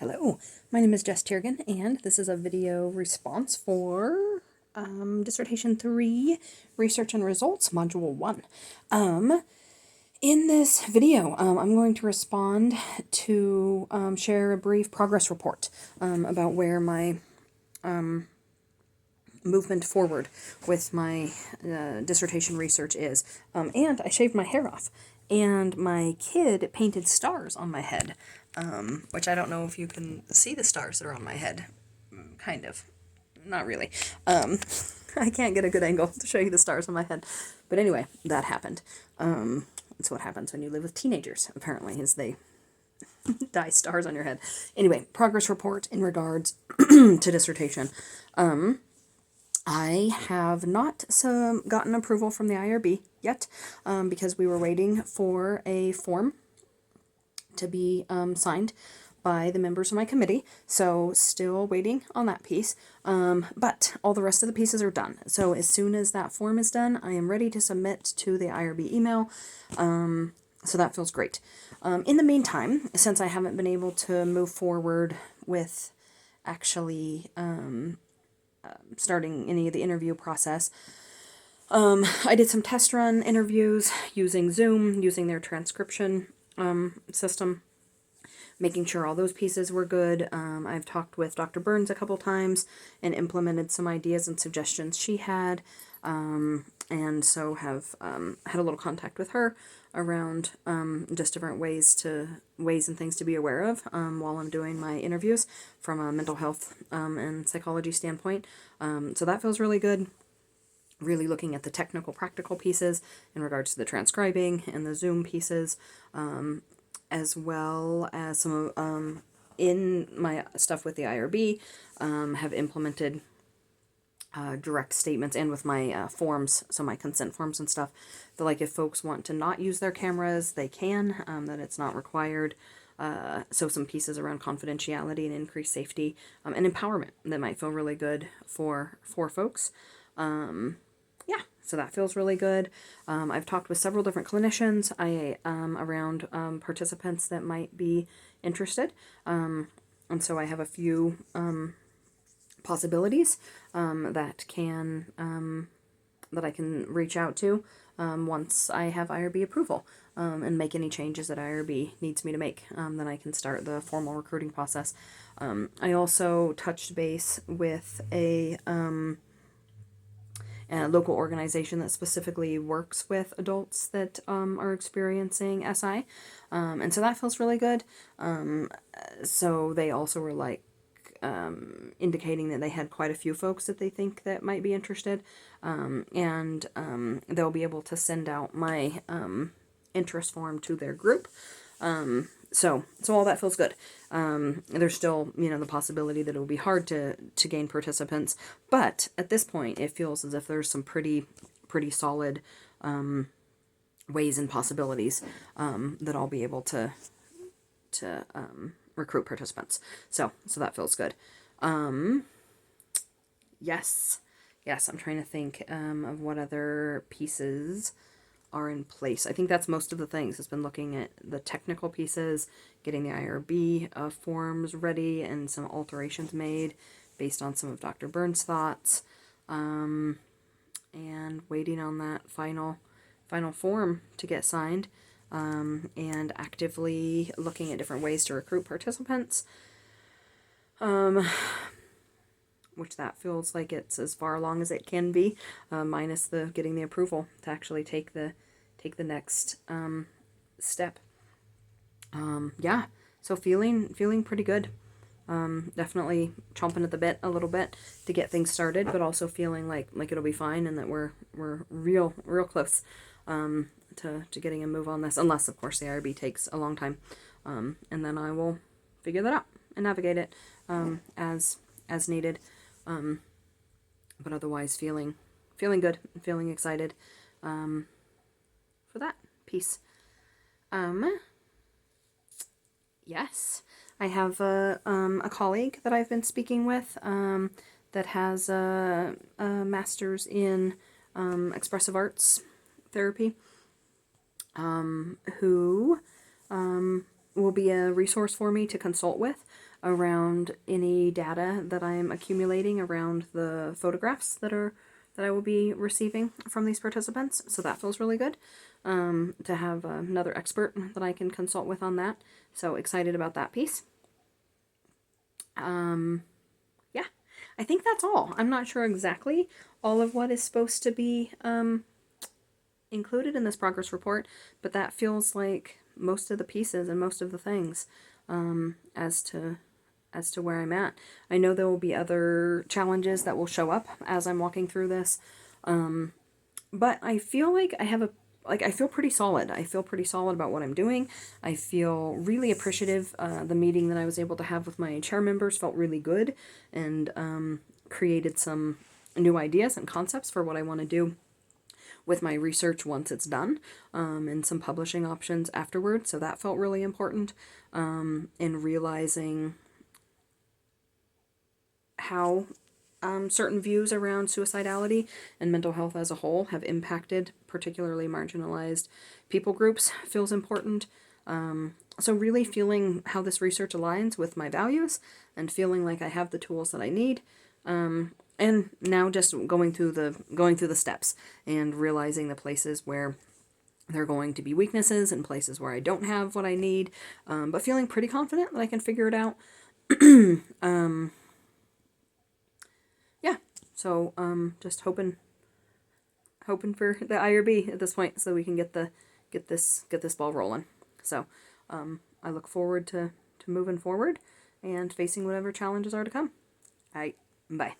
Hello, my name is Jess Tiergan, and this is a video response for Dissertation 3, Research and Results, Module 1. In this video, I'm going to respond to share a brief progress report about where my movement forward with my dissertation research is. And I shaved my hair off, and my kid painted stars on my head, which I don't know if you can see the stars that are on my head. Kind of. Not really. I can't get a good angle to show you the stars on my head. But anyway, that happened. That's what happens when you live with teenagers, apparently, is they dye stars on your head. Anyway, progress report in regards to dissertation. I have not gotten approval from the IRB yet, because we were waiting for a form to be signed by the members of my committee, so still waiting on that piece, but all the rest of the pieces are done. So as soon as that form is done, I am ready to submit to the IRB email, so that feels great. In the meantime, since I haven't been able to move forward with actually starting any of the interview process, I did some test run interviews using Zoom, using their transcription system, making sure all those pieces were good. I've talked with Dr. Burns a couple times and implemented some ideas and suggestions she had, and so have had a little contact with her around just different ways and things to be aware of while I'm doing my interviews from a mental health and psychology standpoint. So that feels really good. Really looking at the technical, practical pieces in regards to the transcribing and the Zoom pieces, as well as some in my stuff with the IRB, have implemented direct statements, and with my forms, so my consent forms and stuff, that like if folks want to not use their cameras, they can, that it's not required. So some pieces around confidentiality and increased safety and empowerment that might feel really good for folks. Yeah, so that feels really good. I've talked with several different clinicians around participants that might be interested, and so I have a few possibilities that I can reach out to once I have IRB approval, and make any changes that IRB needs me to make. Then I can start the formal recruiting process. I also touched base with a local organization that specifically works with adults that are experiencing SI, and so that feels really good. So they also were like indicating that they had quite a few folks that they think that might be interested, and they'll be able to send out my interest form to their group. So all that feels good. There's still, the possibility that it will be hard to gain participants, but at this point, it feels as if there's some pretty solid ways and possibilities that I'll be able to recruit participants. So that feels good. Yes, I'm trying to think of what other pieces are in place. I think that's most of the things. It's been looking at the technical pieces, getting the IRB forms ready, and some alterations made based on some of Dr. Burns' thoughts, and waiting on that final form to get signed, and actively looking at different ways to recruit participants, which that feels like it's as far along as it can be, minus the getting the approval to actually take the next step. Yeah, so feeling pretty good. Definitely chomping at the bit a little bit to get things started, but also feeling like it'll be fine, and that we're real close to getting a move on this, unless of course the IRB takes a long time, and then I will figure that out and navigate it as needed. But otherwise feeling good, feeling excited for that piece. Yes, I have a colleague that I've been speaking with that has a master's in expressive arts therapy, who will be a resource for me to consult with around any data that I'm accumulating around the photographs that I will be receiving from these participants. So that feels really good, to have another expert that I can consult with on that. So excited about that piece. Yeah, I think that's all. I'm not sure exactly all of what is supposed to be included in this progress report, but that feels like most of the pieces and most of the things, as to where I'm at. I know there will be other challenges that will show up as I'm walking through this, but I feel like I feel pretty solid. I feel pretty solid about what I'm doing. I feel really appreciative. The meeting that I was able to have with my chair members felt really good, and created some new ideas and concepts for what I want to do with my research once it's done, and some publishing options afterward. So that felt really important, in realizing how certain views around suicidality and mental health as a whole have impacted particularly marginalized people groups feels important. So really feeling how this research aligns with my values and feeling like I have the tools that I need. And now just going through the steps and realizing the places where there are going to be weaknesses and places where I don't have what I need, but feeling pretty confident that I can figure it out. Yeah, so just hoping for the IRB at this point so we can get this ball rolling. So I look forward to moving forward and facing whatever challenges are to come. All right, bye.